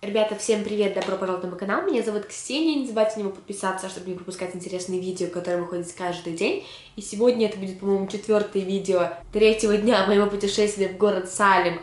Ребята, всем привет, добро пожаловать на мой канал, меня зовут Ксения, не забывайте на него подписаться, чтобы не пропускать интересные видео, которые выходят каждый день. И сегодня это будет, по-моему, 4-е видео 3-го дня моего путешествия в город Салем,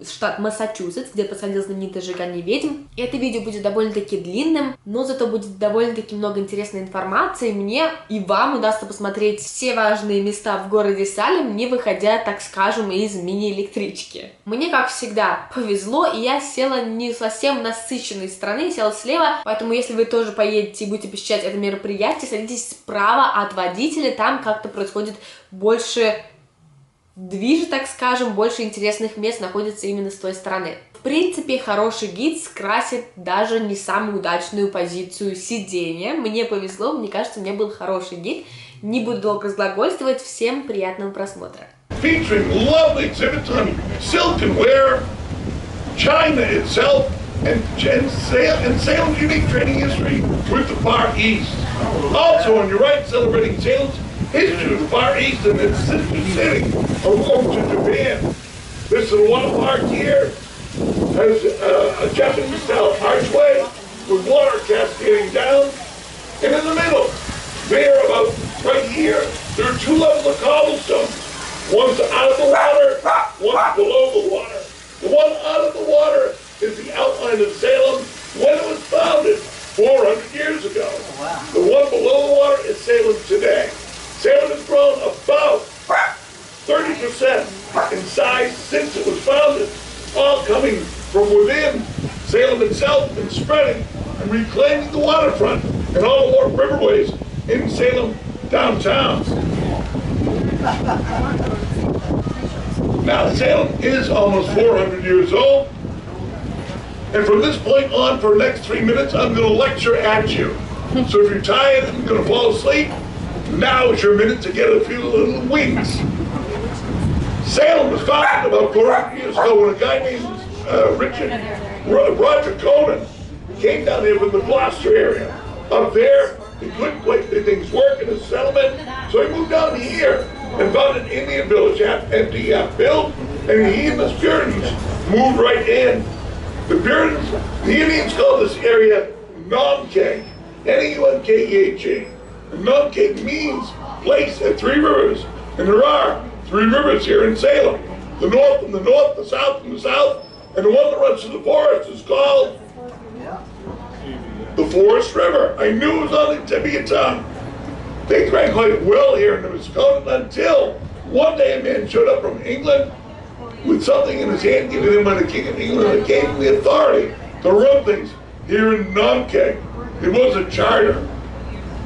штат Массачусетс, где происходило знаменитое сжигание ведьм. И это видео будет довольно-таки длинным, но зато будет довольно-таки много интересной информации. Мне и вам удастся посмотреть все важные места в городе Салем, не выходя, так скажем, из мини-электрички. Мне, как всегда, повезло, и я села не совсем насыщенной стороны, села слева, поэтому если вы тоже поедете и будете посещать это мероприятие, садитесь справа от водителя, там как-то происходит больше движа, так скажем, больше интересных мест находится именно с той стороны. В принципе, хороший гид скрасит даже не самую удачную позицию сидения. Мне повезло, мне кажется, у меня был хороший гид. Не буду долго разглагольствовать, всем приятного просмотра. Featuring lovely exhibits on silkenware, China itself, and Salem's unique trading history with the Far East. Also on your right, celebrating Salem's history with the Far East and its sister city of Gorodu, Japan. This little park here has a Japanese-style archway with water cascading down, and in the middle, there about right here, there are two levels of cobblestone. One's out of the water, one's below the water. The one out of the water is the outline of Salem when it was founded 400 years ago. Wow. The one below the water is Salem today. Salem has grown about 30% in size since it was founded, all coming from within Salem itself and spreading and reclaiming the waterfront and all the riverways in Salem downtown. Now, Salem is almost 400 years old, and from this point on, for the next 3 minutes, I'm going to lecture at you. So if you're tired and going to fall asleep, now is your minute to get a few little wings. Salem was founded about 400 years ago when a guy named Roger Conan came down here from the Gloucester area. Up there, he couldn't make things work in his settlement, so he moved down here and found an Indian village, half empty, half built, and he and his Puritans moved right in. The Indians call this area Nomkeg, N-E-U-N-K-E-H-E. Nomkeg means place at 3 rivers, and there are 3 rivers here in Salem. The north from the north, the south from the south, and the one that runs through the forest is called the Forest River. I knew it was on the tip of your tongue. Things ran quite well here in the Wisconsin until one day a man showed up from England with something in his hand given him by the King of England that gave him the authority to run things here in Nomkeg. It was a charter.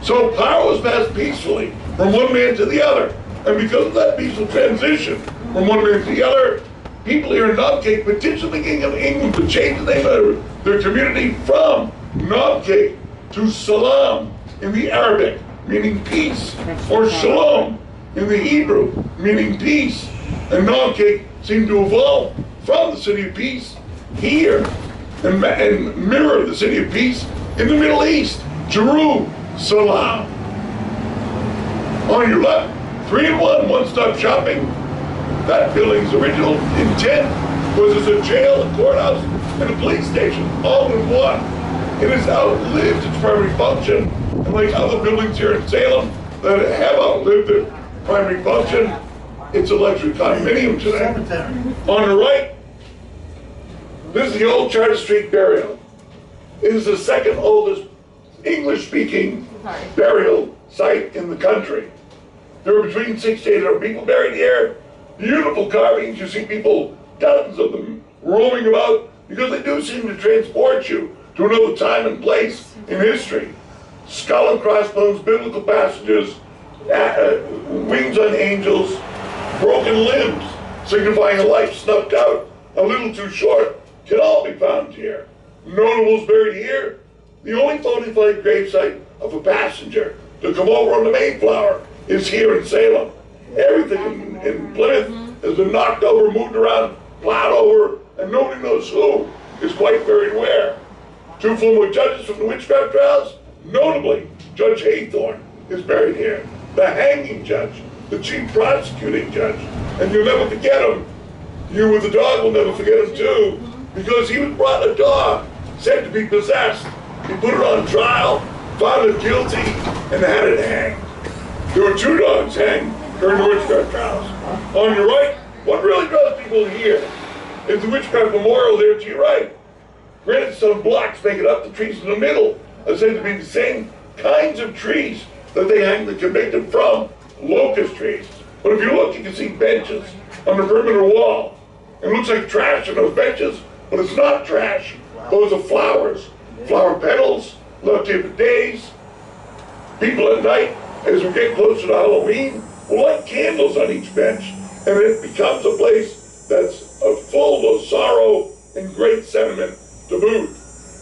So power was passed peacefully from one man to the other. And because of that peaceful transition from one man to the other, people here in Nomkeg petitioned the King of England to change the name of their community from Nomkeg to Salem in the Arabic, meaning peace, or Shalom in the Hebrew, meaning peace. And Nomkeg seemed to evolve from the city of peace here and mirror the city of peace in the Middle East, Jerusalem. On your left, 3-in-1 one-stop shopping. That building's original intent was as a jail, a courthouse, and a police station, all in one. It has outlived its primary function, and like other buildings here in Salem that have outlived their primary function, it's a luxury condominium today. On the right, this is the old Charter Street burial. It is the second oldest English-speaking burial site in the country. There are between 6 to 800 people buried here. Beautiful carvings. You see people, dozens of them, roaming about because they do seem to transport you to another time and place in history. Skull and crossbones, biblical passages, wings on angels, broken limbs, signifying a life snuffed out a little too short, can all be found here. Notables buried here. The only fortified gravesite of a passenger to come over on the Mayflower is here in Salem. Everything in Plymouth has been knocked over, moved around, plowed over, and nobody knows who is quite very rare. 2 former judges from the witchcraft trials, notably Judge Haythorne is buried here. The hanging judge, the chief prosecuting judge, and you'll never forget him. You with the dog will never forget him too, because he brought a dog to be possessed. He put it on trial, found it guilty, and had it hanged. There were 2 dogs hanged during the witchcraft trials. On your right, what really draws people here is the witchcraft memorial there to your right. Granite stone blocks make it up. The trees in the middle are said to be the same kinds of trees that they hang the convicted from, locust trees. But if you look, you can see benches on the perimeter wall. It looks like trash on those benches, but it's not trash. Those are flowers. Flower petals, left here for days. People at night, as we get closer to Halloween, will light candles on each bench, and it becomes a place that's full of sorrow and great sentiment to boot.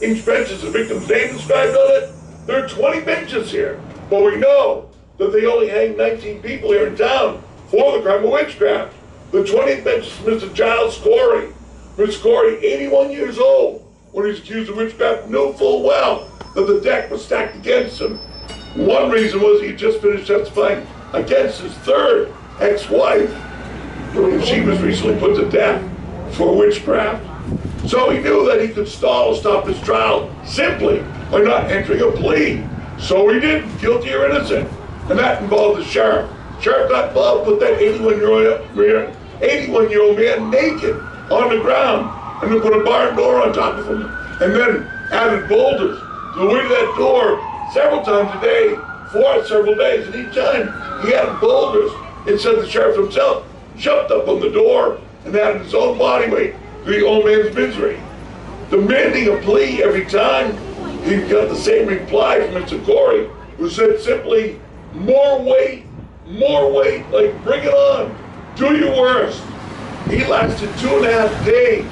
Each bench has a victim's name inscribed on it. There are 20 benches here, but we know that they only hang 19 people here in town for the crime of witchcraft. The 20th bench is Mr. Giles Corey. Mr. Corey, 81 years old, when he's accused of witchcraft, knew full well that the deck was stacked against him. One reason was he had just finished testifying against his 3rd ex-wife, and she was recently put to death for witchcraft. So he knew that he could stall or stop his trial simply by not entering a plea. So he did, guilty or innocent, and that involved the sheriff. Sheriff got involved, put that 81-year-old man naked on the ground, and then put a barn door on top of him, and then added boulders to the weight of that door several times a day for several days, and each time he added boulders. It said the sheriff himself jumped up on the door and added his own body weight to the old man's misery. Demanding a plea every time, he got the same reply from Mr. Corey, who said simply, more weight, like bring it on, do your worst. He lasted 2.5 days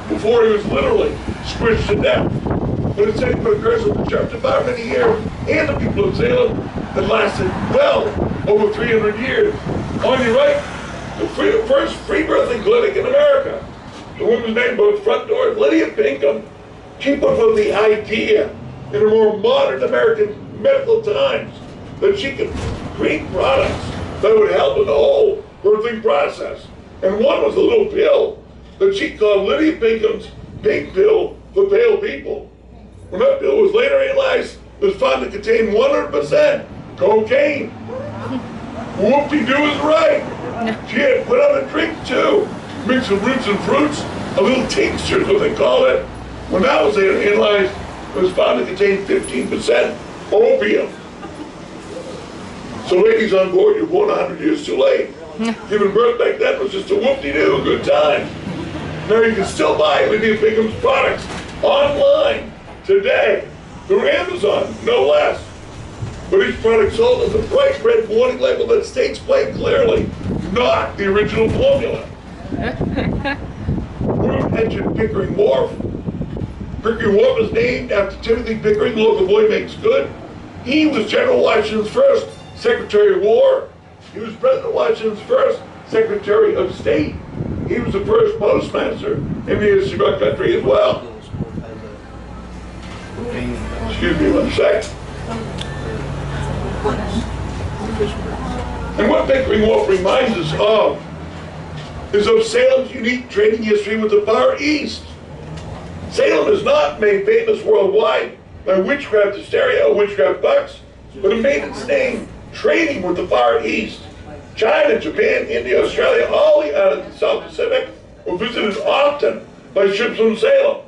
before he was literally squished to death. But it said he put a curse on the sheriff's department here and the people of Salem that lasted well over 300 years. On your right, the first free birthing clinic in America. The woman's name both front doors, Lydia Pinkham. She put forth the idea in a more modern American medical times that she could create products that would help in the whole birthing process. And one was a little pill that she called Lydia Pinkham's Pink Pill for Pale People. When that pill was later analyzed, it was found to contain 100% cocaine. Whoop-de-doo is right. She had put on a drink too, mixed with roots and fruits, a little tincture is what they call it. When that was later analyzed, it was found to contain 15% opium. So ladies on board, you're born 100 years too late. Giving birth back then was just a whoop-de-doo, a good time. Now you can still buy Lydia Pinkham's products online today through Amazon, no less. But each product sold has a bright red warning label that states quite clearly, not the original formula. We've mentioned Pickering Wharf. Pickering Wharf is named after Timothy Pickering, local boy makes good. He was General Washington's first Secretary of War. He was President Washington's first Secretary of State. He was the first postmaster in the history of our country as well. Excuse me one sec. And what Pickering Wharf reminds us of is of Salem's unique trading history with the Far East. Salem is not made famous worldwide by witchcraft hysteria or witchcraft bucks, but it made its name trading with the Far East. China, Japan, India, Australia, all the islands of the South Pacific were visited often by ships from Salem.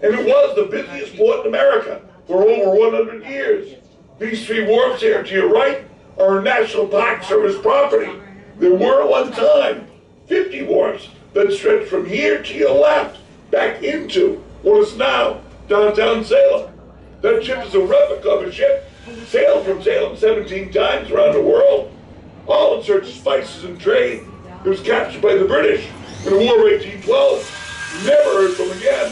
And it was the busiest port in America for over 100 years. These 3 wharfs here to your right are National Park Service property. There were one time 50 wharfs that stretched from here to your left back into what is now downtown Salem. That ship is a replica of a ship sailed from Salem 17 times around the world, all in search of spices and trade. It was captured by the British in the War of 1812. Never heard from again.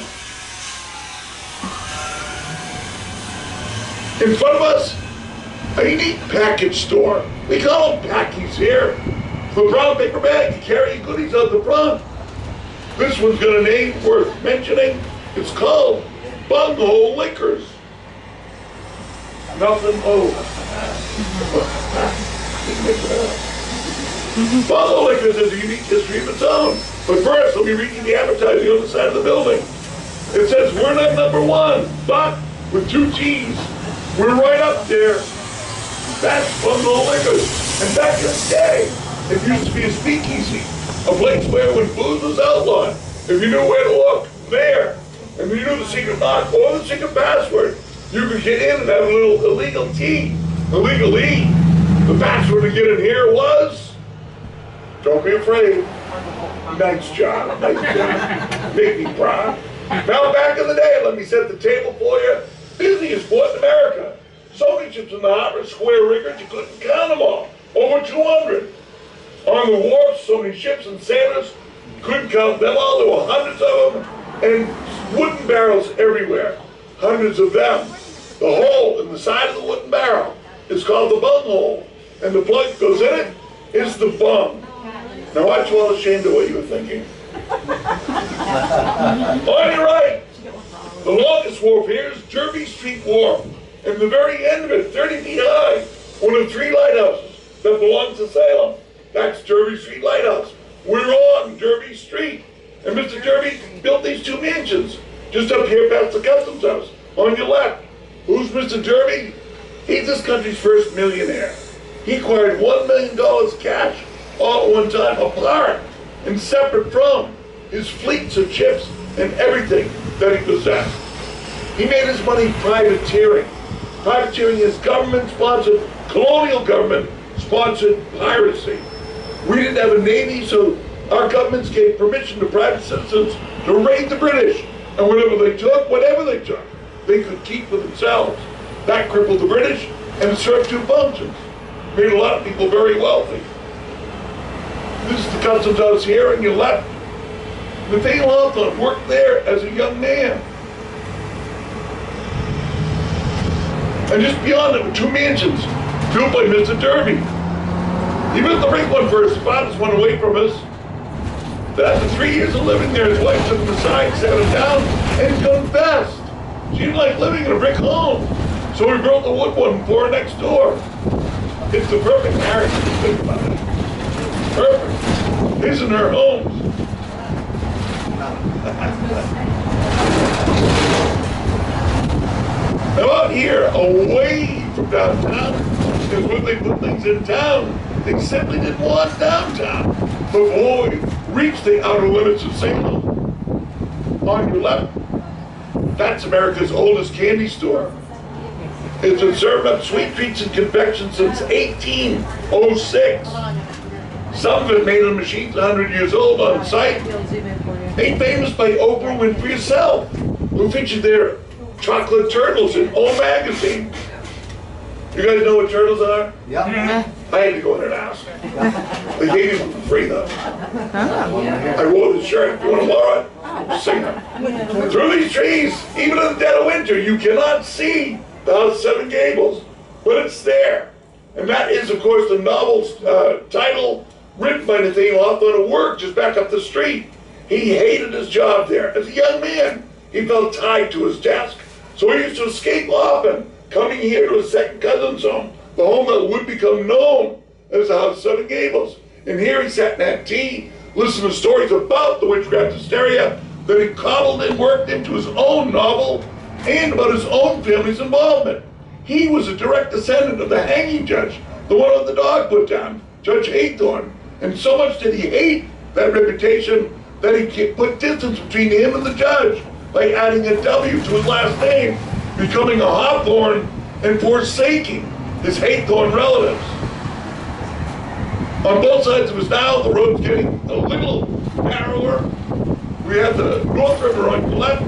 In front of us, a unique package store. We call them packies here. The brown paper bag to carry your goodies out the front. This one's got a name worth mentioning. It's called Bunghole Liquors. Nothing Bunghole Liquors has a unique history of its own. But first, let me read you the advertising on the side of the building. It says we're not number one, but with 2 G's, we're right up there. That's Bungalow Liquors. And back in the day, it used to be a speakeasy, a place where when booze was outlawed, if you knew where to look, there, and you knew the secret lock or the secret password, you could get in and have a little illegal tea, illegally. The password to get in here was, don't be afraid. Nice job, nice job. Make me proud. Now back in the day, let me set the table for you. Busiest port in America. So many ships in the harbor, square riggers, you couldn't count them all. Over 200. On the wharves, so many ships and sailors, couldn't count them all. There were hundreds of them, and wooden barrels everywhere. Hundreds of them. The hole in the side of the wooden barrel is called the bung hole, and the plug that goes in it is the bung. Now aren't you all ashamed of what you were thinking? On your right, the longest wharf here is Derby Street Wharf. And the very end of it, 30 feet high, one of 3 lighthouses that belongs to Salem. That's Derby Street Lighthouse. We're on Derby Street. And Mr. Derby built these 2 mansions just up here past the customs house, on your left. Who's Mr. Derby? He's this country's first millionaire. He acquired $1 million cash all at one time, apart and separate from his fleets of ships and everything that he possessed. He made his money privateering. Privateering is government-sponsored, colonial government-sponsored piracy. We didn't have a navy, so our governments gave permission to private citizens to raid the British. And whatever they took, they could keep for themselves. That crippled the British and served 2 functions. Made a lot of people very wealthy. This is the customs house here, and you left. Nathaniel Hawthorne worked there as a young man. And just beyond it were 2 mansions built by Mr. Derby. He built the big one first. His father's one away from us. But after 3 years of living there, his wife took him aside, sat him down, and he confessed. She didn't like living in a brick home. So he built a wood one for her next door. It's the perfect marriage if you think about it. Perfect. His and her homes. Now out here, away from downtown, is when they put things in town. They simply didn't want downtown. Before we reached the outer limits of Salem. On your left, that's America's oldest candy store. It's been serving up sweet treats and confections since 1806. Some of it made on machines 100 years old on site. Made famous by Oprah Winfrey herself, who featured their chocolate turtles in O Magazine. You guys know what turtles are? Yeah. I had to go in and ask. They gave me for free though. I wore the shirt. You want to borrow it? Sing it. Through these trees, even in the dead of winter, you cannot see the House of 7 Gables, but it's there. And that is, of course, the novel's title, written by Nathaniel Hawthorne, who worked just back up the street. He hated his job there. As a young man, he felt tied to his desk. So he used to escape often, coming here to his second cousin's home, the home that would become known as the House of 7 Gables. And here he sat and had tea, listened to stories about the witchcraft hysteria that he cobbled and worked into his own novel and about his own family's involvement. He was a direct descendant of the hanging judge, the one with the dog put down, Judge Haythorne. And so much did he hate that reputation that he put distance between him and the judge by adding a W to his last name, becoming a Hawthorne and forsaking his Haythorne relatives. On both sides of us now, the road's getting a little narrower. We have the North River on your left,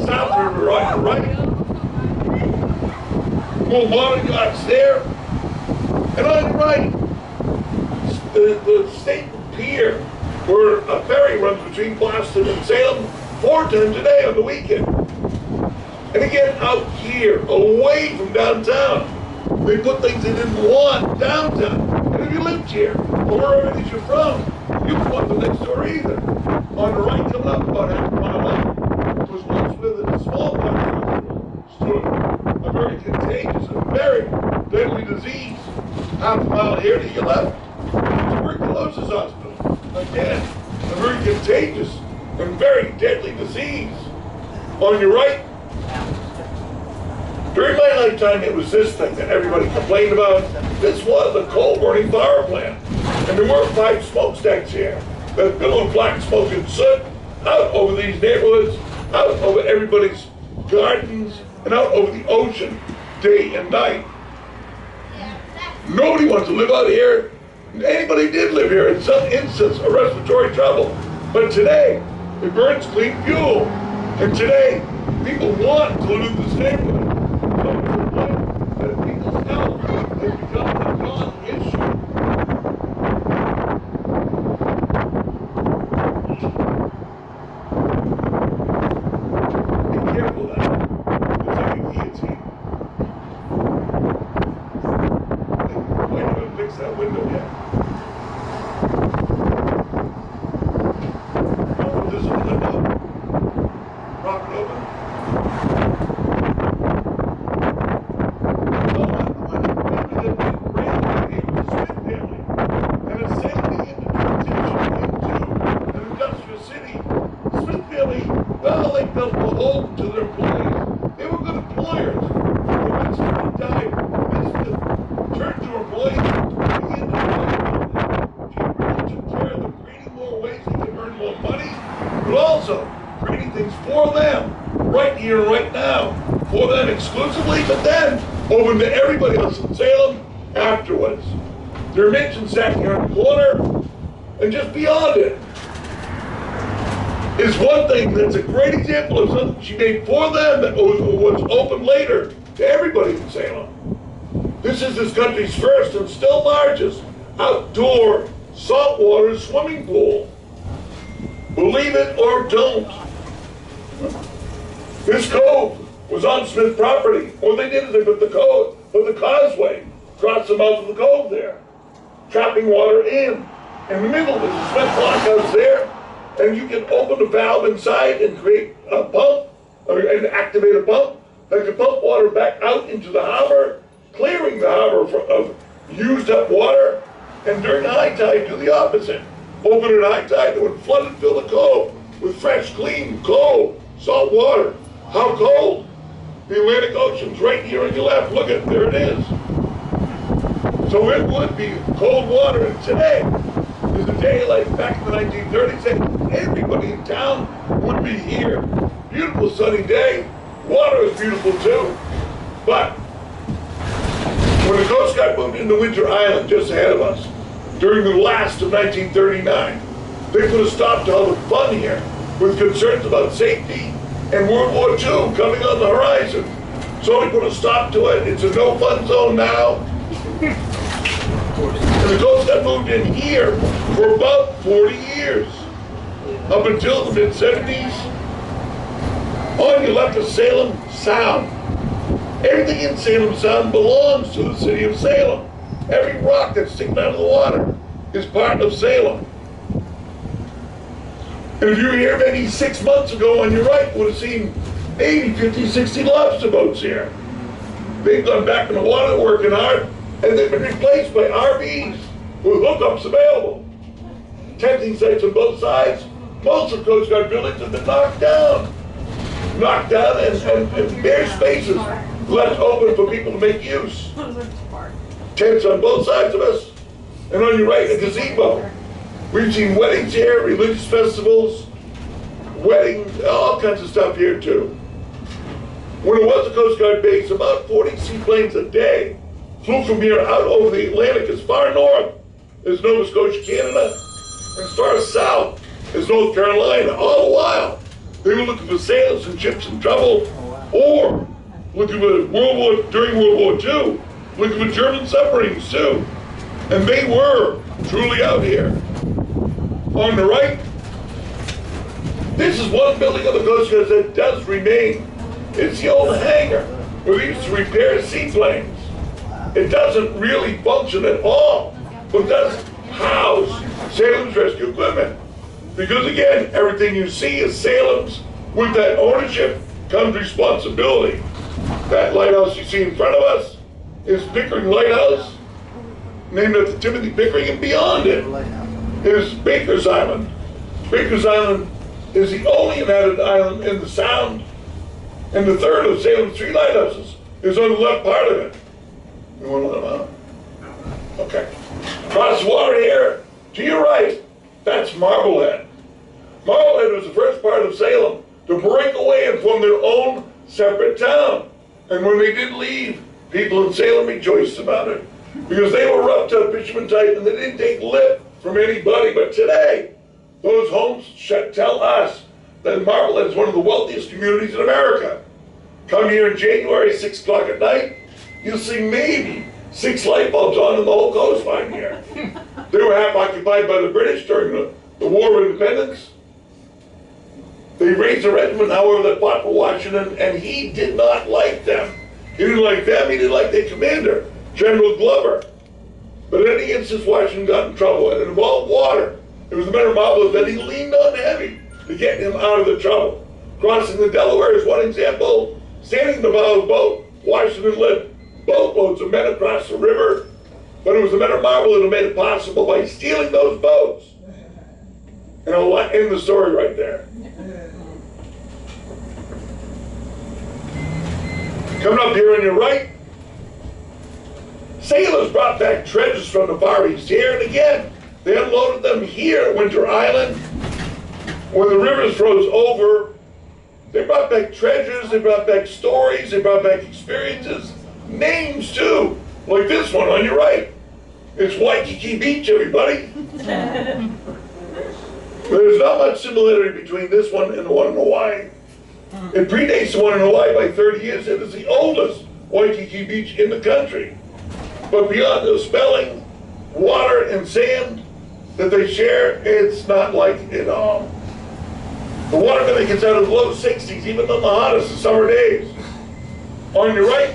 South River on your right. More water yachts there. And on your right, the state pier, where a ferry runs between Boston and Salem 4 times a day on the weekend. And again, out here, away from downtown, they put things they didn't want downtown. And if you lived here, or wherever it is you're from, you don't want the next door either. On the right, coming up about half a mile up, was once where the smallpox hospital stood. A very contagious and very deadly disease. Half a mile here to your left, tuberculosis hospital. Again, a very contagious and very deadly disease. On your right, during my lifetime, it was this thing that everybody complained about. This was a coal-burning power plant. And there were 5 smokestacks here that billowed black smoke and soot out over these neighborhoods, out over everybody's gardens, and out over the ocean, day and night. Nobody wants to live out here. Anybody did live here in some instance of respiratory trouble. But today, it burns clean fuel. And today, people want to live in this neighborhood. So to the point that people's health has become a non-issue. Be careful now. It's like a guillotine. Wait a minute, fix that window yet. I'll put this on the window. Prop it open. To their employees. They were good employers. But when somebody died, this turned to employees to begin to took care of them, creating more ways they could earn more money, but also creating things for them, right here, right now, for them exclusively, but then open to everybody else in Salem afterwards. Their mansion sat here in the corner, and just beyond it is one thing that's a great example of something she made for them that was open later to everybody in Salem. This is this country's first and still largest outdoor saltwater swimming pool. Believe it or don't. This cove was on Smith property. What they did is they put the causeway across the mouth of the cove there, trapping water in. In the middle, there's a Smith blockhouse there. And you can open a valve inside and create a pump, and activate a pump that can pump water back out into the harbor, clearing the harbor of used up water, and during high tide do the opposite. Open at high tide, it would flood and fill the cove with fresh, clean, cold, salt water. How cold? The Atlantic Ocean's right here on your left. Look at, there it is. So it would be cold water, and today is a day like back in the 1930s, and everybody in town would be here. Beautiful sunny day. Water is beautiful too. But when the Coast Guard moved into Winter Island just ahead of us, during the last of 1939, they put a stop to all the fun here with concerns about safety and World War II coming on the horizon. So they put a stop to it. It's a no-fun zone now. And the Coast Guard moved in here for about 40 years, up until the mid-70s. On your left is Salem Sound. Everything in Salem Sound belongs to the city of Salem. Every rock that's sticking out of the water is part of Salem. And if you were here maybe 6 months ago, on your right, you would have seen 80, 50, 60 lobster boats here. They've gone back in the water working hard, and they've been replaced by RVs with hookups available. Tenting sites on both sides. Most of Coast Guard buildings have been knocked down. Knocked down and bare spaces left open for people to make use. Tents on both sides of us, and on your right, a gazebo. We've seen weddings here, religious festivals, weddings, all kinds of stuff here too. When it was a Coast Guard base, about 40 seaplanes a day flew from here out over the Atlantic as far north as Nova Scotia, Canada, and as far south as North Carolina. All the while, they were looking for sailors and ships in trouble, or looking for during World War II, looking for German submarines too. And they were truly out here. On the right, this is one building of the Coast Guard that does remain. It's the old hangar where they used to repair seaplanes. It doesn't really function at all, but does house Salem's rescue equipment. Because again, everything you see is Salem's. With that ownership comes responsibility. That lighthouse you see in front of us is Pickering Lighthouse, named after Timothy Pickering, and beyond it is Baker's Island. Baker's Island is the only inhabited island in the Sound And the third of Salem's 3 lighthouses is on the left part of it. You want to let them out? Okay. Across the water here, to your right, that's Marblehead. Marblehead was the first part of Salem to break away and form their own separate town. And when they did leave, people in Salem rejoiced about it, because they were rough, tough fishermen type, and they didn't take lip from anybody. But today, those homes tell us that Marblehead is one of the wealthiest communities in America. Come here in January, 6 o'clock at night, you'll see maybe 6 light bulbs on in the whole coastline here. They were half occupied by the British during the War of Independence. They raised a regiment, however, that fought for Washington, and he did not like them. He didn't like them, he didn't like their commander, General Glover. But in any instance, Washington got in trouble, and it involved water. It was the matter of Marblehead that he leaned on heavy to get him out of the trouble. Crossing the Delaware is one example. Standing in the bow of the boat, Washington led both boats of men across the river, but it was the men of Marblehead who made it possible by stealing those boats. And I'll end the story right there. Coming up here on your right, sailors brought back treasures from the Far East here, and again, they unloaded them here at Winter Island. When the rivers froze over, they brought back treasures, they brought back stories, they brought back experiences, names too, like this one on your right. It's Waikiki Beach, everybody. There's not much similarity between this one and the one in Hawaii. It predates the one in Hawaii by 30 years. It is the oldest Waikiki Beach in the country. But beyond the spelling, water, and sand that they share, it's not like it all. The water really gets out of the low 60s, even on the hottest of summer days. On your right,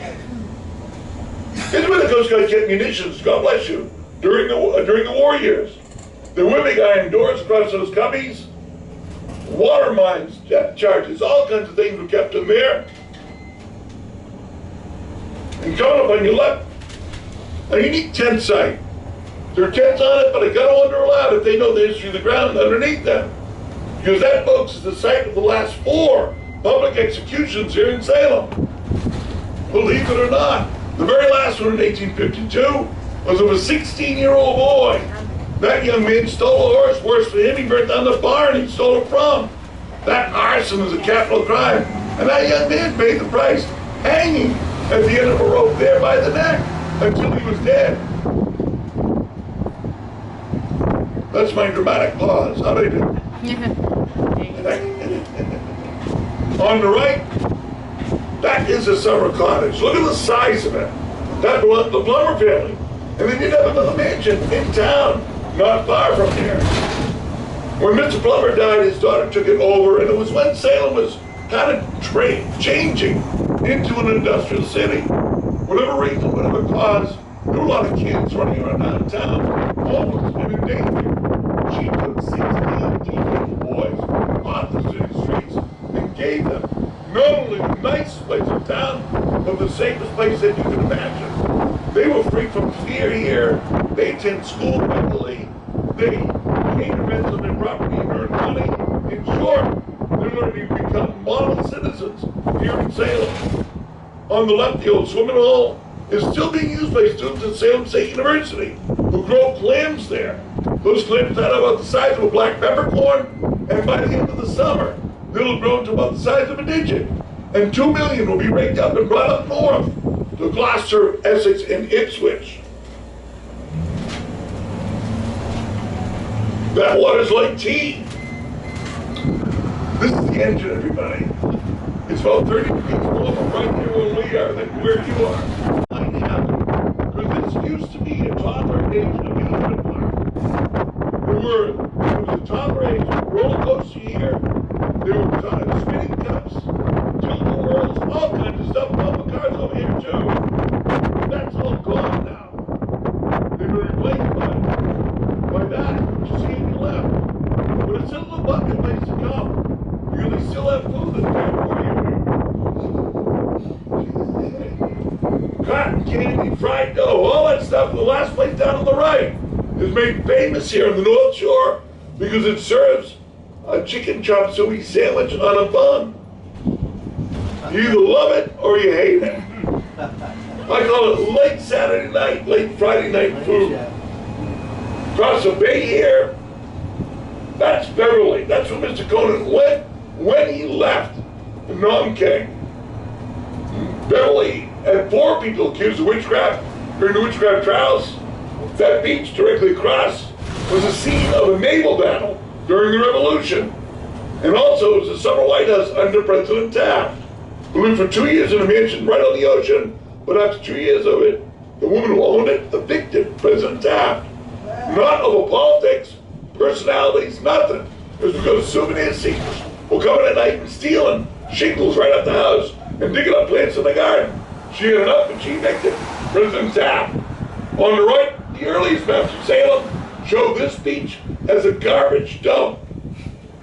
here's where the Coast Guard kept munitions, God bless you, during the war years. There were big iron doors across those cubbies, water mines, depth charges, all kinds of things were kept in there. And coming up on your left, a unique tent site. There are tents on it, but I gotta wonder aloud if they know the history of the ground underneath them. Because that, folks, is the site of the last 4 public executions here in Salem. Believe it or not, the very last one in 1852 was of a 16-year-old boy. That young man stole a horse. Worse for him, he burnt down the barn he stole it from. That arson is a capital crime. And that young man paid the price, hanging at the end of a rope there by the neck until he was dead. That's my dramatic pause. How'd I do? On the right, that is a summer cottage. Look at the size of it. That belonged to the Plummer family. And they did have another mansion in town, not far from here. When Mr. Plummer died, his daughter took it over, and it was when Salem was kind of changing into an industrial city. Whatever reason, whatever cause, there were a lot of kids running around downtown, homeless and in danger. She took 16 teenage boys off the city streets and gave them not only the nicest place in town, but the safest place that you can imagine. They were free from fear here. They attend school regularly. They paid rent on their property and earn money. In short, they're learning to become model citizens here in Salem. On the left, the old swimming hole is still being used by students at Salem State University who grow clams there. Those clams are about the size of a black peppercorn, and by the end of the summer, they'll have grown to about the size of a digit. And 2 million will be raked up and brought up north to Gloucester, Essex, and Ipswich. That water's like tea. This is the engine, everybody. It's about 30 degrees below right here where we are than where you are. Right now, because this used to be a toddler age amusement park. There was a toddler age roller coaster here. There were spinning cups, tilt-a-whirls, all kinds of stuff. Bumper cars over here too. That's all gone now. They've been replaced by that, which you see on your left. But it's still a bucket place to come. Because they still have food that's there for you. Cotton candy, fried dough, all that stuff. The last place down on the right is made famous here on the North Shore because it serves a chicken chop suey sandwich on a bun. You either love it or you hate it. I call it late Saturday night, late Friday night food. Across the bay here, that's Beverly. That's where Mr. Conan went when he left. No, I'm kidding. Beverly had 4 people accused of witchcraft during the witchcraft trials. That beach directly across was the scene of a naval battle during the Revolution. And also it was the summer White House under President Taft, who lived for 2 years in a mansion right on the ocean, but after 2 years of it, the woman who owned it evicted President Taft. Not over politics, personalities, nothing. It was because souvenir seekers were coming at night and stealing shingles right up the house and digging up plants in the garden. She had enough and she evicted President Taft. On the right, the earliest maps of Salem show this beach as a garbage dump.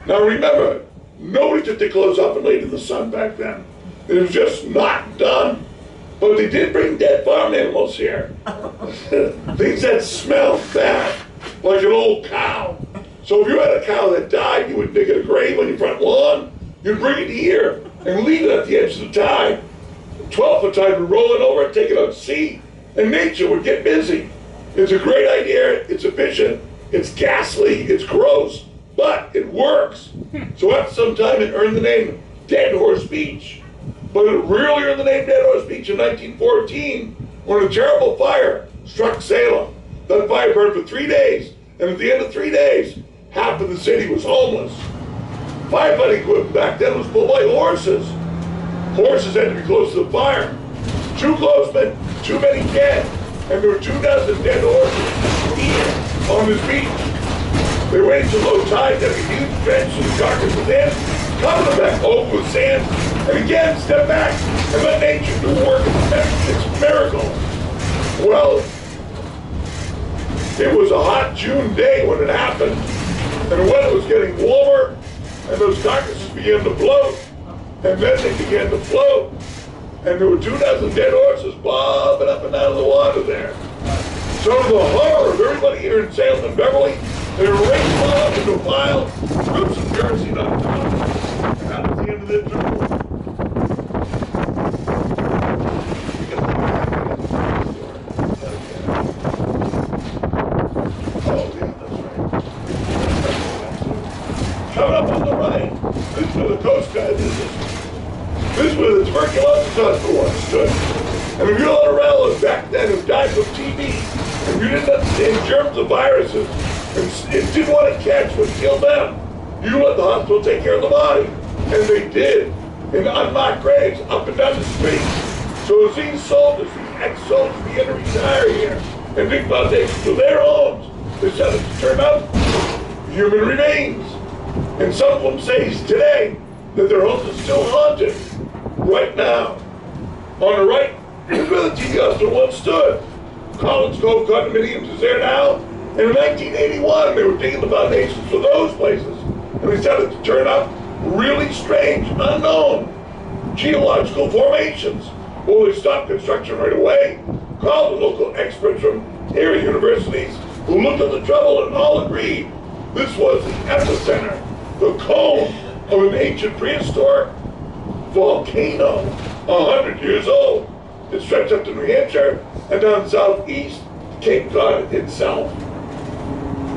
Now remember, nobody took their clothes off and laid in the sun back then. It was just not done. But they did bring dead farm animals here. Things that smelled bad, like an old cow. So if you had a cow that died, you would dig a grave on your front lawn, you'd bring it here and leave it at the edge of the tide. 12th tide would roll it over and take it out to sea, and nature would get busy. It's a great idea, it's efficient, it's ghastly, it's gross, but it works. So after some time it earned the name Dead Horse Beach. But it really earned the name Dead Horse Beach in 1914 when a terrible fire struck Salem. That fire burned for 3 days, and at the end of 3 days, half of the city was homeless. Firefighting equipment back then was pulled by horses. Horses had to be close to the fire. Too close meant too many dead, and there were 2,000 dead horses here on this beach. They waited till low tide, dug a huge trench so the carcass was in, covered them back over with sand, and again step back and let nature do work. It's a miracle. Well, it was a hot June day when it happened, and the weather was getting warmer, and those carcasses began to float, and then they began to float, and there were 2,000 dead horses bobbing up and down in the water there. So to the horror of everybody here in Salem and Beverly, they were raced all up into a pile, groups of Jersey knocked out, and that was the end of their tour. Coming up on the right, this is where the Coast Guard is. This is where the tuberculosis hospital once stood. And if you had a relative back then who died from TB, and you didn't understand germs of viruses, and it didn't want to catch what killed them, you let the hospital take care of the body. And they did, in unmarked graves up and down the street. So as these soldiers, these ex-soldiers began to retire here and dig foundations for their homes, they said it turned out human remains. And some of them say today that their homes are still haunted right now. On the right, is where the TV hospital once stood. Collins Cove condominiums is there now. And in 1981, they were digging the foundations for those places. And they started to turn up really strange, unknown geological formations. Well, they stopped construction right away, called the local experts from area universities who looked at the trouble and all agreed this was the epicenter, the cone of an ancient prehistoric volcano, 100 years old. It stretched up to New Hampshire and down southeast to Cape Cod itself.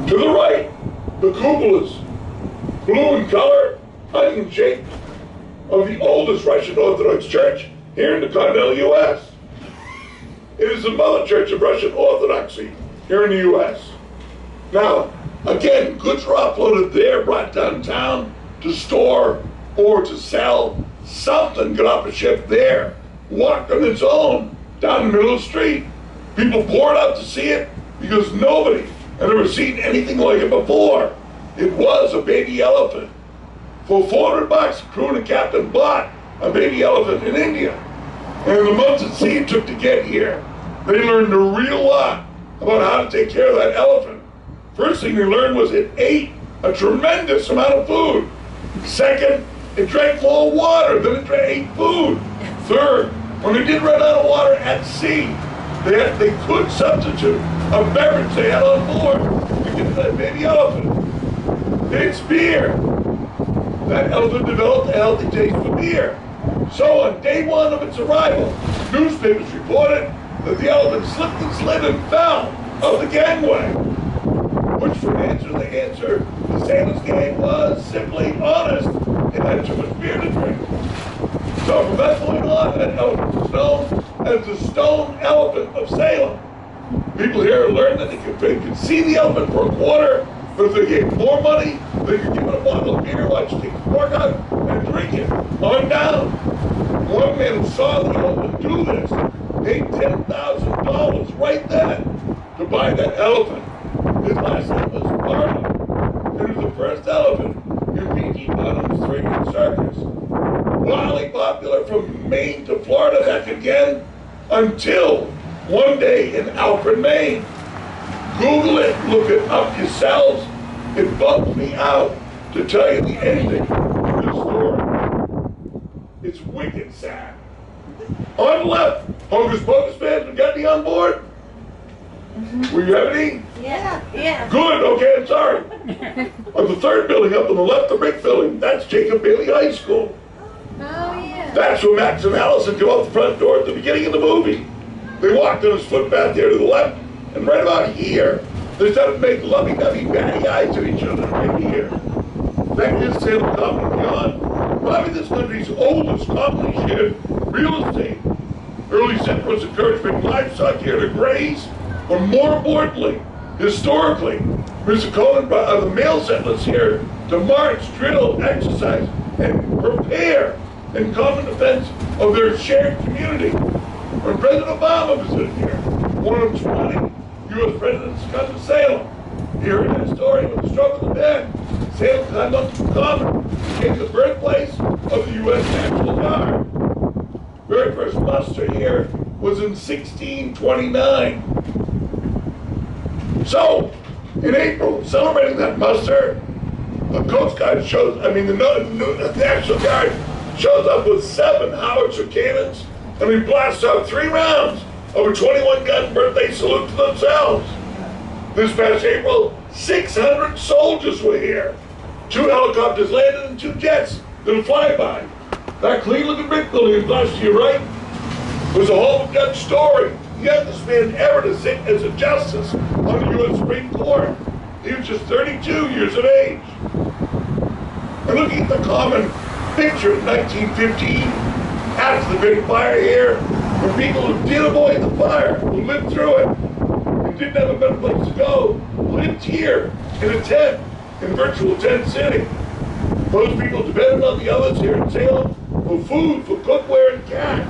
To the right, the cupolas, blue in color, onion-shaped, of the oldest Russian Orthodox Church here in the continental U.S. It is the mother church of Russian Orthodoxy here in the U.S. Now, again, goods were offloaded there, brought downtown to store or to sell. Something got off a ship there, walked on its own down the middle of the street. People poured out to see it because nobody had ever seen anything like it before. It was a baby elephant. For $400, the crew and the captain bought a baby elephant in India. And in the months at sea it took to get here, they learned a real lot about how to take care of that elephant. First thing they learned was it ate a tremendous amount of food. Second, it drank more water than it ate food. Third, when they did run out of water at sea, they could substitute a beverage they had on board to give that baby elephant. It's beer. That elephant developed a healthy taste for beer. So on day one of its arrival, newspapers reported that the elephant slipped and slid and fell off the gangway. Which for an answer to the answer, the sailors gave was simply honest and had too much beer to drink. So from that point on, that elephant was known as the stone elephant of Salem. People here learned that they could see the elephant for a quarter, but if they gave more money, they could give it a bottle of beer, watch it take the cork out, and drink it on down. One man who saw the elephant do this paid $10,000 right then to buy that elephant. His last name was Gorodu. It was the first elephant in B.G. Bottom's three-year circus. Wildly popular from Maine to Florida back again, until one day in Alfred, Maine. Google it, look it up yourselves. It bumps me out to tell you the ending of this story. It's wicked sad. On the left, Hocus Pocus fans, we got me on board? Were you having any? Yeah. Good, okay, I'm sorry. On the third building up on the left, the brick building, that's Jacob Bailey High School. Oh, yeah. That's where Max and Allison come out the front door at the beginning of the movie. They walked on his footpath there to the left, and right about here, they started to make lovey-dovey batty eyes at each other right here. That is Salem Common and beyond. Probably this country's oldest commonly shared real estate. Early settlers encouraged bring livestock here to graze, but more importantly, historically, Mr. Cohen brought the male settlers here to march, drill, exercise, and prepare in common defense of their shared community. When President Obama visited here, one of 20 U.S. presidents come to Salem. He heard that story with the stroke of the pen. Salem Common became the birthplace of the U.S. National Guard. Very first muster here was in 1629. So, in April, celebrating that muster, the Coast Guard shows, the National Guard shows up with 7 howitzer cannons, and we blast out 3 rounds of a 21-gun birthday salute to themselves. This past April, 600 soldiers were here. 2 helicopters landed and 2 jets did a flyby. That clean-looking brick building across to your right was a home of Judge Story, the youngest man ever to sit as a justice on the U.S. Supreme Court. He was just 32 years of age. And looking at the common picture in 1915, after the big fire here, when people who did avoid the fire, who lived through it, and didn't have a better place to go, lived here in a tent, in virtual tent city. Those people depended on the others here in Salem for food, for cookware, and cash,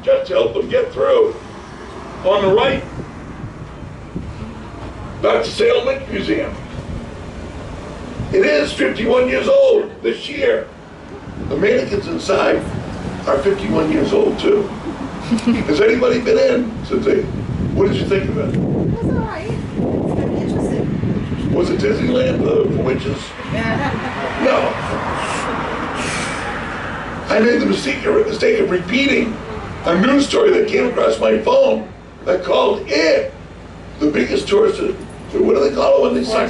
just to help them get through. On the right, that's the Salem Mint Museum. It is 51 years old this year. The mannequins inside are 51 years old too. Has anybody been in since they, what did you think of it? It was all right. It's kind of interesting. Was it Disneyland for witches? No. I made the mistake of repeating a news story that came across my phone that called it the biggest tourist, what do they call it when they say?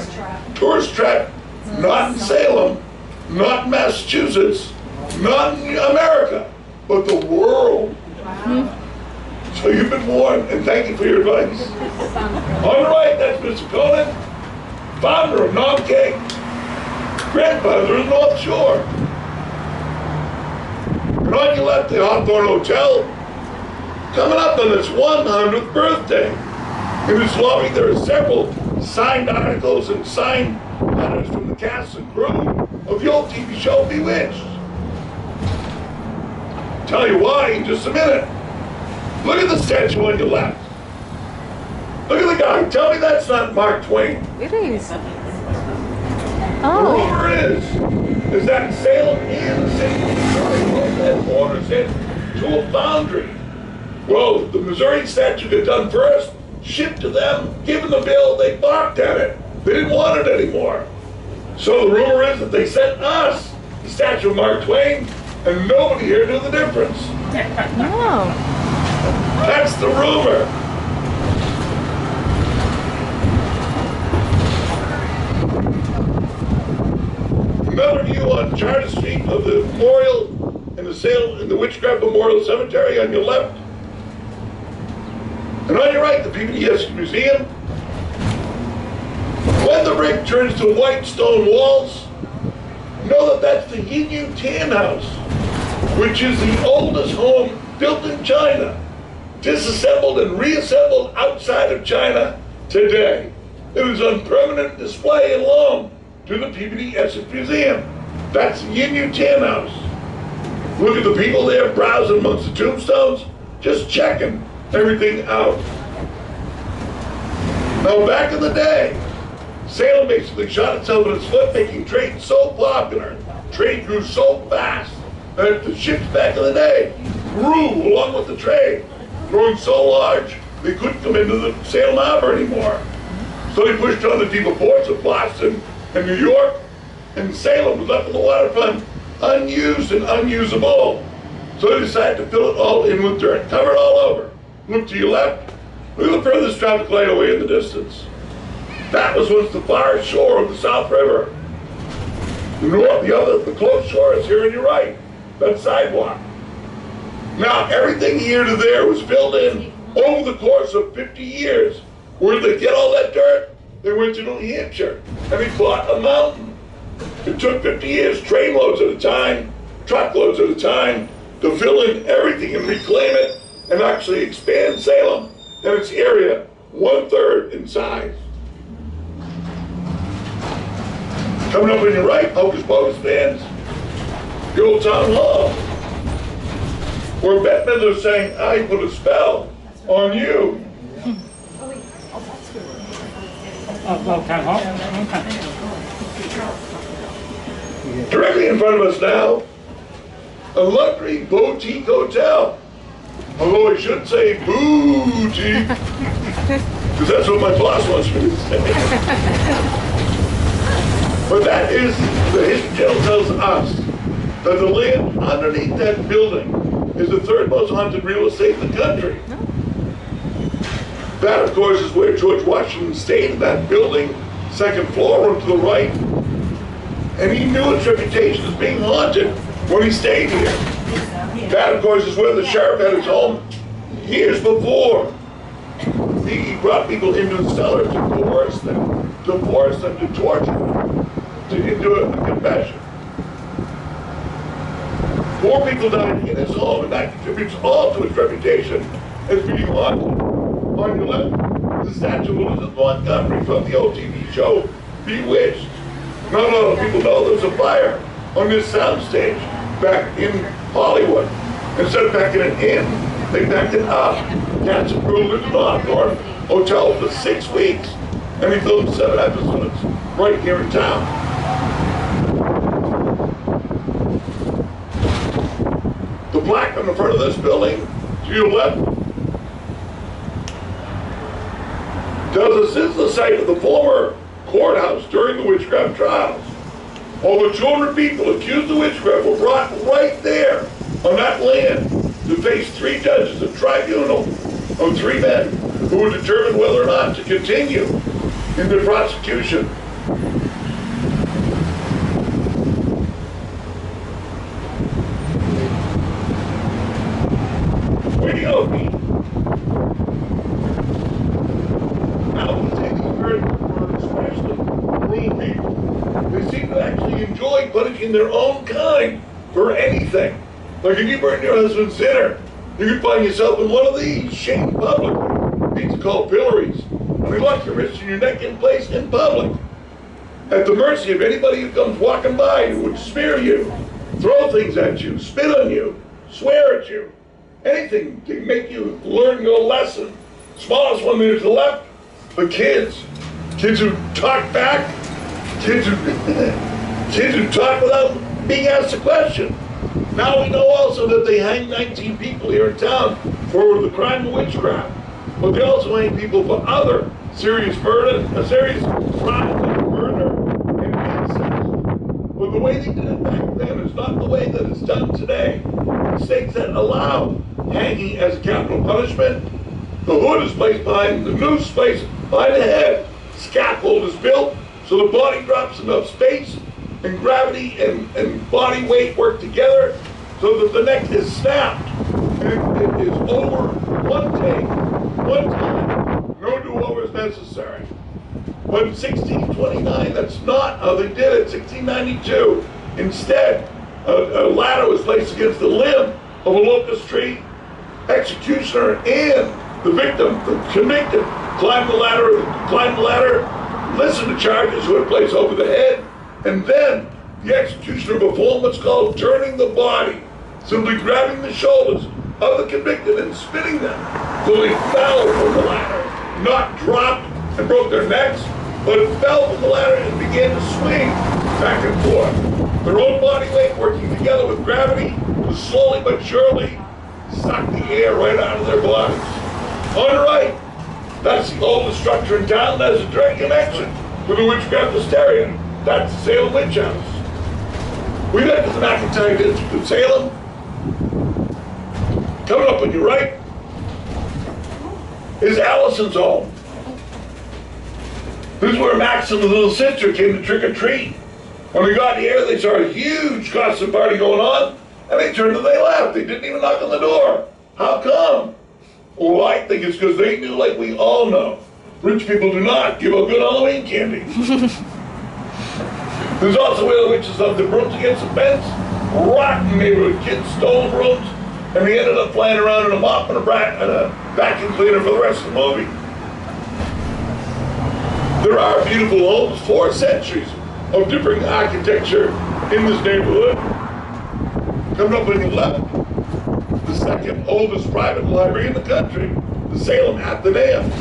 Tourist trap. Not in Salem, not in Massachusetts, not in America, but the world. So you've been warned, and thank you for your advice. On the right, that's Mr. Conan, founder of Nom Cake, grandfather of North Shore. And on your left, the Hawthorne Hotel, coming up on its 100th birthday. In its lobby, there are several signed articles and signed letters from the cast and crew of the old TV show Bewitched. Tell you why in just a minute. Look at the statue on your left. Look at the guy. Tell me that's not Mark Twain. It is. The Oh. rumor is that Salem and the city of Missouri that orders it to a foundry. Well, the Missouri statue got done first, shipped to them, given the bill, they balked at it. They didn't want it anymore. So the rumor is that they sent us the statue of Mark Twain, and nobody here knew the difference. No. That's the rumor. Another view on Charter Street of the memorial and the the Salem and the Witchcraft Memorial Cemetery on your left. And on your right, the PBS Museum. When the brick turns to white stone walls, know that that's the Yin Tan House, which is the oldest home built in China, disassembled and reassembled outside of China today. It is on permanent display and loan to the PBS Museum. That's the Yin Tan House. Look at the people there browsing amongst the tombstones, just checking everything out. Now, back in the day, Salem basically shot itself in its foot, making trade so popular. Trade grew so fast that the ships back in the day grew along with the trade, growing so large they couldn't come into the Salem harbor anymore. So they pushed on the deeper ports of Boston and New York, and Salem was left in the waterfront unused and unusable. So they decided to fill it all in with dirt, cover it all over. Look to your left, look at the furthest traffic light away in the distance. That was once the far shore of the South River. The close shore is here on your right, that sidewalk. Now, everything here to there was filled in over the course of 50 years. Where did they get all that dirt? They went to New Hampshire, and they bought a mountain. It took 50 years, trainloads at a time, truckloads at a time, to fill in everything and reclaim it, and actually expand Salem and its area 1/3 in size. Coming up on your right, Hocus Pocus stands the old town hall, where Bette Midler's saying, I put a spell on you. Directly in front of us now, a luxury boutique hotel. Although I should say boutique, because that's what my boss wants me to say. But that is, the History Channel tells us that the land underneath that building is the third most haunted real estate in the country. That, of course, is where George Washington stayed in that building, second floor, room to the right. And he knew its reputation as being haunted when he stayed here. That, of course, is where the sheriff had his home years before. He brought people into the cellar to coerce them, to force them, to torture them, into a confession. 4 people died in his home, and that contributes all to his reputation as being haunted. On your left, the statue of Elizabeth Montgomery from the old TV show Bewitched. Not a lot of people know there was a fire on this soundstage back in Hollywood. Instead of backing it in, they backed it up. Cats and crew lived in the Hawthorne Hotel for 6 weeks, and he filmed 7 episodes right here in town. The plaque on the front of this building, to your left, tells us this is the site of the former courthouse during the witchcraft trials. Over 200 people accused of witchcraft were brought right there on that land to face 3 judges, a tribunal of 3 men who would determine whether or not to continue in the prosecution. Where do you go, Pete? Now we'll take these very especially clean people. They seem to actually enjoy punishing their own kind for anything. Like if you burn your husband's dinner, you could find yourself in one of these, shamed publicly. These are called pillories. And they lock your wrists and your neck in place in public, at the mercy of anybody who comes walking by who would smear you, throw things at you, spit on you, swear at you. Anything to make you learn your lesson. Smallest one there to the left, the kids. Kids who talk back, kids who talk without being asked a question. Now we know also that they hang 19 people here in town for the crime of witchcraft. But they also hang people for other serious murder, serious crimes like murder and incest. But the way they did it back then is not the way that it's done today. States that allow hanging as a capital punishment, the hood is placed behind the noose, placed behind the head. Scaffold is built so the body drops enough space, and gravity and body weight work together so that the neck is snapped and it is over one take, one time. No do-over is necessary. But in 1629, that's not how they did it. 1692, instead, a ladder was placed against the limb of a locust tree. Executioner and the victim, the convicted, climbed the ladder, listened to charges who had placed over the head, and then the executioner performed what's called turning the body, simply grabbing the shoulders of the convicted and spinning them so they fell from the ladder, not dropped and broke their necks, but fell from the ladder and began to swing back and forth. Their own body weight working together with gravity to slowly but surely suck the air right out of their bodies. On the right, that's the oldest structure in town that has a direct connection with the witchcraft hysteria. That's the Salem Witch House. We went to the McIntyre district of Salem. Coming up on your right is Allison's home. This is where Max and his little sister came to trick or treat. When they got here, they saw a huge costume party going on, and they turned and they left. They didn't even knock on the door. How come? Well, I think it's because they knew, like we all know, rich people do not give out good Halloween candy. There's also where the witches left the brooms against the fence, rotten neighborhood kids stole brooms, and they ended up flying around in a mop and a vacuum cleaner for the rest of the movie. There are beautiful homes, 4 centuries of different architecture in this neighborhood. Coming up on your left, the second oldest private library in the country, the Salem Athenaeum.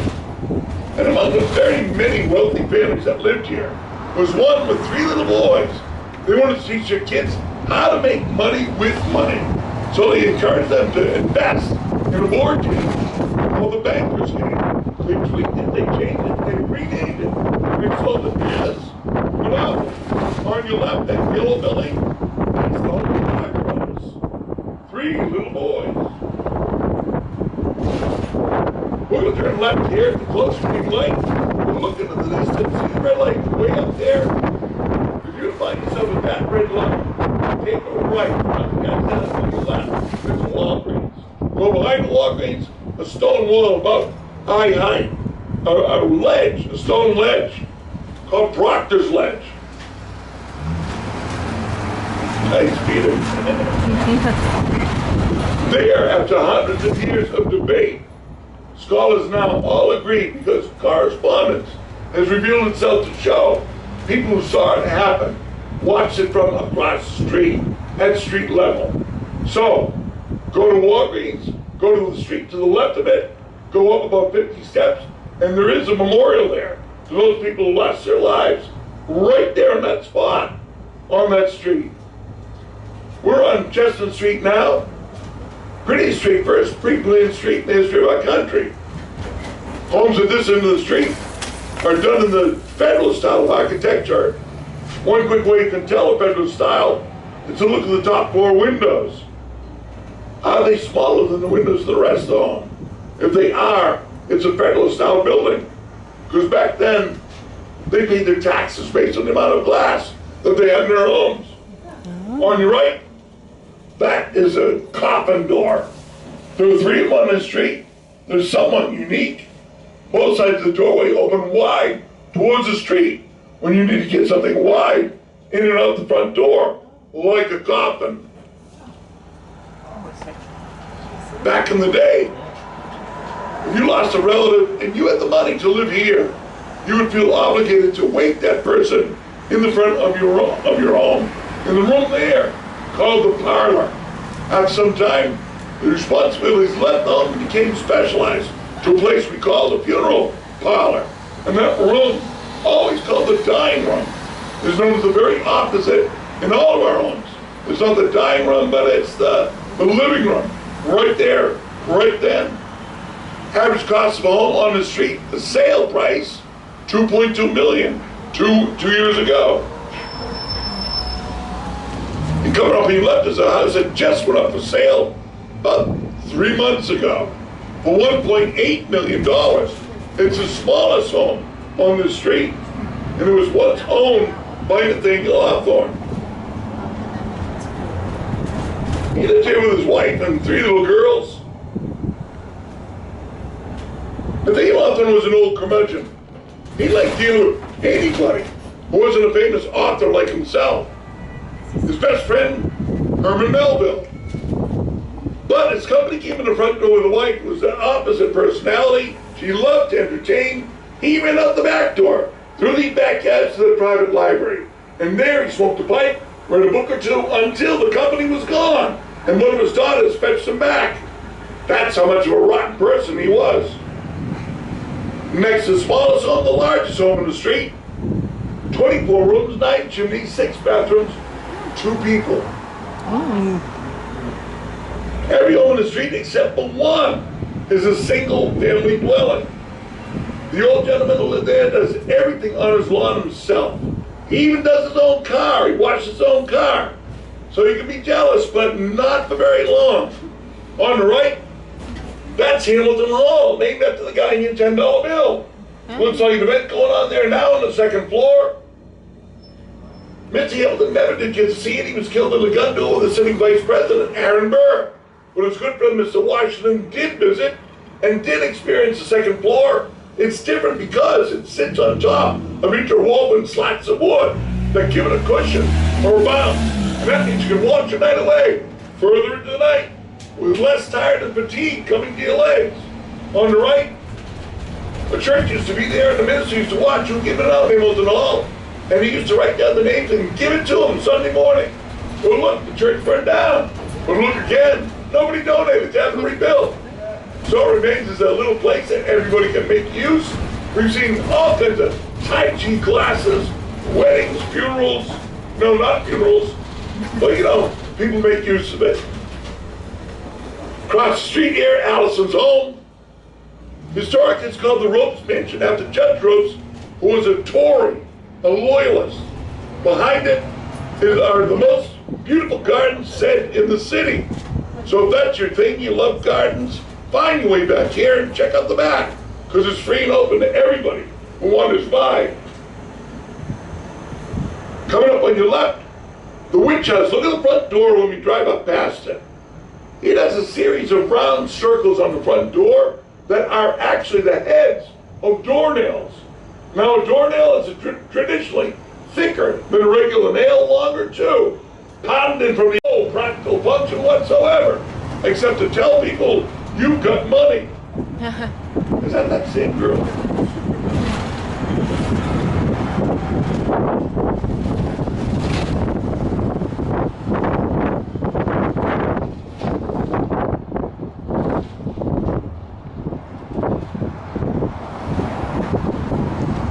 And among the very many wealthy families that lived here was one with 3 little boys. They wanted to teach their kids how to make money with money. So they encouraged them to invest in a board game called the Banker's Game. They tweaked it, they changed it, they renamed it. They sold it as Gorodu. On your left, that yellow building, that's the home of the Gorodas. 3 little boys. We're going to turn left here at the close green light. We're looking at the distance, see the red light way up there. If you're going to find yourself at that red light, take a right, not the guys down to the left. There's a Walgreens. Go behind the Walgreens, a stone wall about eye height, a ledge, a stone ledge, called Proctor's Ledge. Nice, Peter. There, after hundreds of years of debate, scholars now all agree, because correspondence has revealed itself to show people who saw it happen watched it from across the street, at street level. So, go to Walgreens, go to the street to the left of it, go up about 50 steps, and there is a memorial there to those people who lost their lives right there in that spot, on that street. We're on Chestnut Street now. Pretty street, first pre-planned street in the history of our country. Homes at this end of the street are done in the Federalist style of architecture. One quick way you can tell a Federalist style is to look at the top 4 windows. Are they smaller than the windows of the rest of the home? If they are, it's a Federalist style building. Because back then, they paid their taxes based on the amount of glass that they had in their homes. On your right, that is a coffin door. There were 3 of them on this street. They're somewhat unique. Both sides of the doorway open wide towards the street when you need to get something wide in and out the front door, like a coffin. Back in the day, if you lost a relative and you had the money to live here, you would feel obligated to wake that person in the front of your home, in the room there, called the parlor. After some time, the responsibilities left the home and became specialized to a place we call the funeral parlor. And that room, always called the dying room, is known as the very opposite in all of our homes. It's not the dying room, but it's the living room, right there, right then. Average cost of a home on the street, the sale price, $2.2 million, two years ago. And coming up on your left is a house that just went up for sale about 3 months ago for $1.8 million. It's the smallest home on the street, and it was once owned by Nathaniel Hawthorne. He lived here with his wife and 3 little girls. The theme author was an old curmudgeon. He liked dealing with anybody who wasn't a famous author like himself. His best friend, Herman Melville. But his company came in the front door with a wife who was the opposite personality. She loved to entertain. He ran out the back door, through the backyards to the private library. And there he smoked a pipe, read a book or two, until the company was gone. And one of his daughters fetched him back. That's how much of a rotten person he was. Next to the smallest home, the largest home in the street. 24 rooms, 9 chimneys, 6 bathrooms, 2 people. Every home in the street except for one is a single family dwelling. The old gentleman who lived there does everything on his lawn himself. He even does his own car. He washes his own car. So you can be jealous, but not for very long. On the right, that's Hamilton Hall, named after the guy in your $10 bill. Looks like an event going on there now on the 2nd floor. Mr. Hamilton never did get to see it. He was killed in a gun duel with the sitting Vice President, Aaron Burr. But his good friend, Mr. Washington, did visit and did experience the 2nd floor. It's different because it sits on top of interwoven slats of wood that give it a cushion or a bounce. And that means you can walk your night away further into the night with less tired and fatigue coming to your legs. On the right, the church used to be there and the minister used to watch who give it out of Hamilton Hall. And he used to write down the names and give it to them Sunday morning. Well, look, the church burned down. But look again, nobody donated to have it rebuilt. So it remains as a little place that everybody can make use. We've seen all kinds of Tai Chi classes, weddings, funerals. No, not funerals. But you know, people make use of it. Across the street here, Allison's home. Historic, it's called the Ropes Mansion after Judge Ropes, who was a Tory, a loyalist. Behind it are the most beautiful gardens set in the city. So if that's your thing, you love gardens, find your way back here and check out the back, because it's free and open to everybody who wanders by. Coming up on your left, the witch house. Look at the front door when we drive up past it. It has a series of round circles on the front door that are actually the heads of doornails. Now a doornail is traditionally thicker than a regular nail, longer too. Patented from the old practical function whatsoever, except to tell people you've got money. Is that same girl?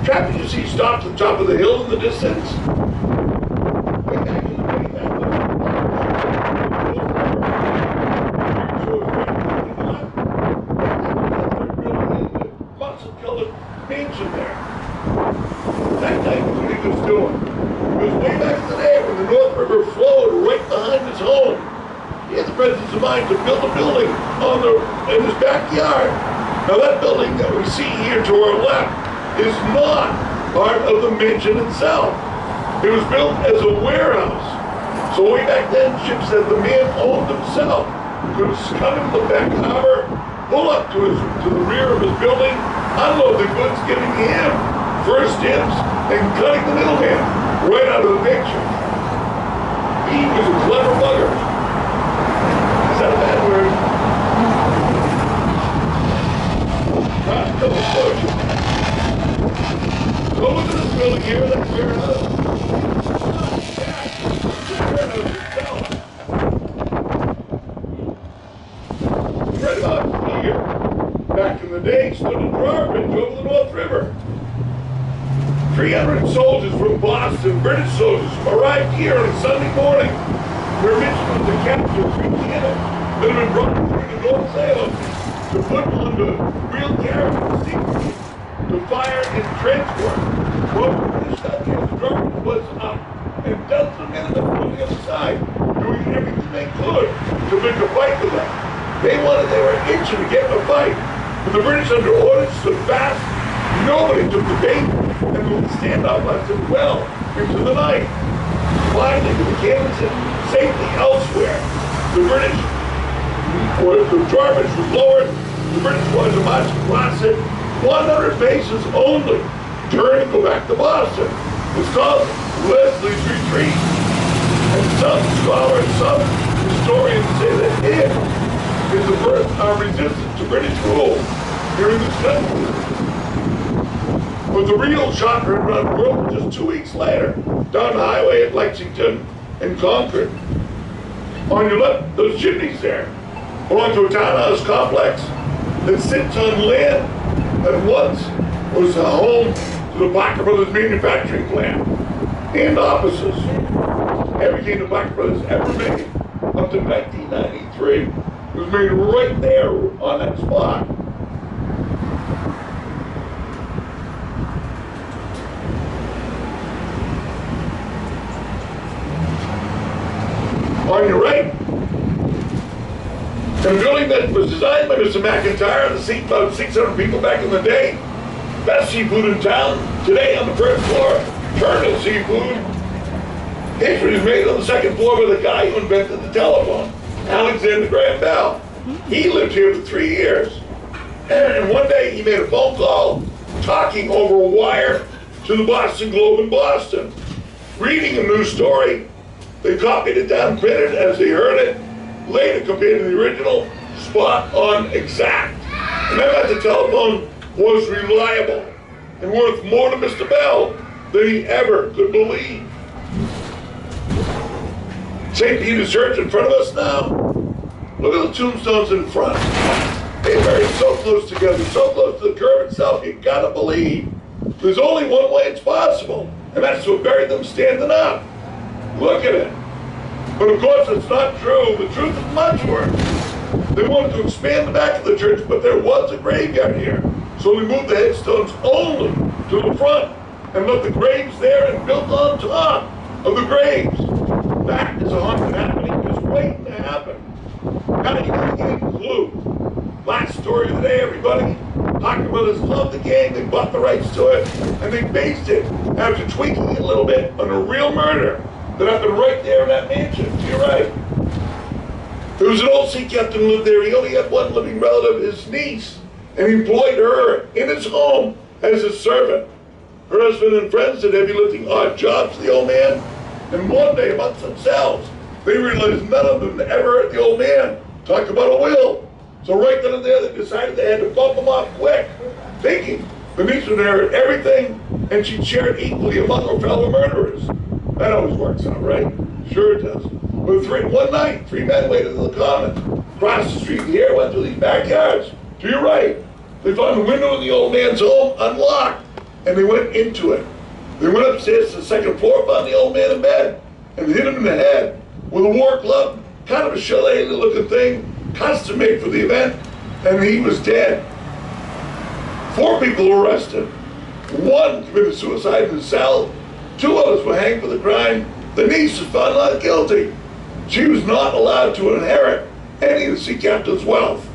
Traffic you see stopped at the top of the hill in the distance. Way back in the day, that was muscle-colored mansion there. That night was what he was doing. It was way back in the day when the North River flowed right behind his home. He had the presence of mind to build a building in his backyard. Now that building that we see here to our left is not part of the mansion itself. It was built as a warehouse. So way back then, Chip said the man owned himself. Could come into the back harbor, pull up to the rear of his building, unload the goods, giving him first dibs and cutting the middleman right out of the picture. He was a clever bugger. Is that a bad word? Practical explosion. So look at this building here, that's warehouse. Yeah, the warehouse itself. Right about here, back in the day, stood a drawbridge over the North River. 300 soldiers from Boston, British soldiers, arrived here on a Sunday morning. Their mission was to capture 3 cannons that had been brought through to North Salem to put on the real carriage to fire and transport. Well, the British got here, the drawbridge was up, and dozens of men on the other side doing everything they could to make a fight with them. They were itching to get in a fight, but the British under orders stood fast. Nobody took the bait, and the standoff lasted well into the night. Finally, the cannons and safety elsewhere. The British, or the drawbridge was lowered, the British wanted to march across it 100 paces only. Turn and go back to Boston. It's called Leslie's Retreat. And some scholars, some historians say that it is the birth of resistance to British rule here in this country. But the real shocker around the world was just 2 weeks later, down the highway at Lexington and Concord. On your left, those chimneys there belong to a townhouse complex that sits on land that once was a home to the Parker Brothers manufacturing plant and offices. Everything the Parker Brothers ever made up to 1993 was made right there on that spot. On your right, a building that was designed by Mr. McIntyre to seat about 600 people back in the day. Best seafood in town. Today on the first floor, Turtle Seafood. History is made on the second floor by the guy who invented the telephone, Alexander Graham Bell. He lived here for 3 years. And one day he made a phone call talking over a wire to the Boston Globe in Boston. Reading a news story, they copied it down, printed as they heard it, later compared to the original, spot on exact. And that the telephone was reliable and worth more to Mr. Bell than he ever could believe. St. Peter's Church in front of us now. Look at the tombstones in front. They buried so close together, so close to the curve itself, you gotta believe. There's only one way it's possible, and that's to have buried them standing up. Look at it. But of course it's not true. The truth is much worse. They wanted to expand the back of the church, but there was a graveyard here. So we moved the headstones only to the front and left the graves there and built on top of the graves. That is a haunted happening just waiting to happen. Now you gotta get a clue. Last story of the day, everybody. Parker Brothers loved the game, they bought the rights to it, and they based it, after tweaking it a little bit, on a real murder that happened right there in that mansion, to your right. There was an old sea captain who lived there. He only had one living relative, his niece, and he employed her in his home as his servant. Her husband and friends did heavy lifting odd jobs for the old man, and one day amongst themselves, they realized none of them ever heard the old man talk about a will. So right then and there, they decided they had to bump him off quick, thinking the niece would inherit everything and she'd share it equally among her fellow murderers. That always works out, right? Sure it does. But one night, 3 men waited in the common. Across the street here, went through these backyards. To your right, they found the window in the old man's home unlocked, and they went into it. They went upstairs to the second floor, found the old man in bed, and hit him in the head with a war club, kind of a shillelagh-looking thing, custom made for the event, and he was dead. 4 people were arrested. 1 committed suicide in his cell. 2 others were hanged for the crime. The niece was found not guilty. She was not allowed to inherit any of the sea captain's wealth.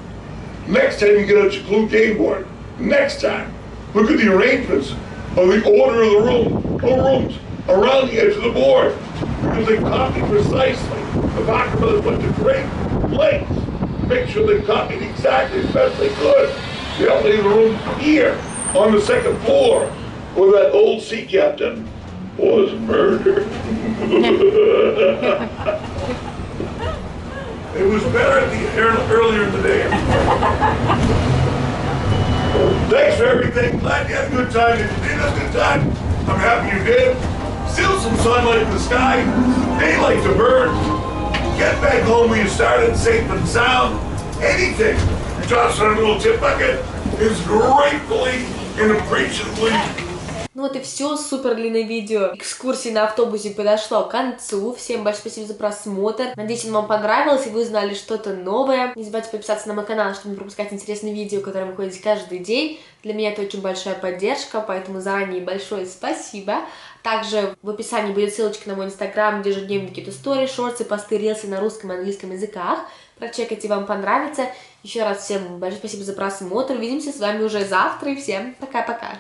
Next time you get out your clue game board, next time, look at the arrangements of the order of the rooms around the edge of the board, because they copied precisely. The Parker Brothers went to great lengths to make sure they copied exactly as best they could. The only room here on the second floor where that old sea captain was murdered. It was better earlier in the day. Thanks for everything. Glad you had a good time. If you did have a good time, I'm happy you did. Still some sunlight in the sky. Daylight to burn. Get back home where you started, safe and sound. Anything you toss on a little tip bucket is gratefully and appreciatively. Ну вот и все, супер длинное видео экскурсии на автобусе подошло к концу. Всем большое спасибо за просмотр. Надеюсь, оно вам понравилось и вы узнали что-то новое. Не забывайте подписаться на мой канал, чтобы не пропускать интересные видео, которые выходят каждый день. Для меня это очень большая поддержка, поэтому заранее большое спасибо. Также в описании будет ссылочка на мой инстаграм, где ежедневно какие-то истории, шорты, посты, рилсы на русском и английском языках. Прочекайте, вам понравится. Еще раз всем большое спасибо за просмотр. Увидимся с вами уже завтра и всем пока-пока.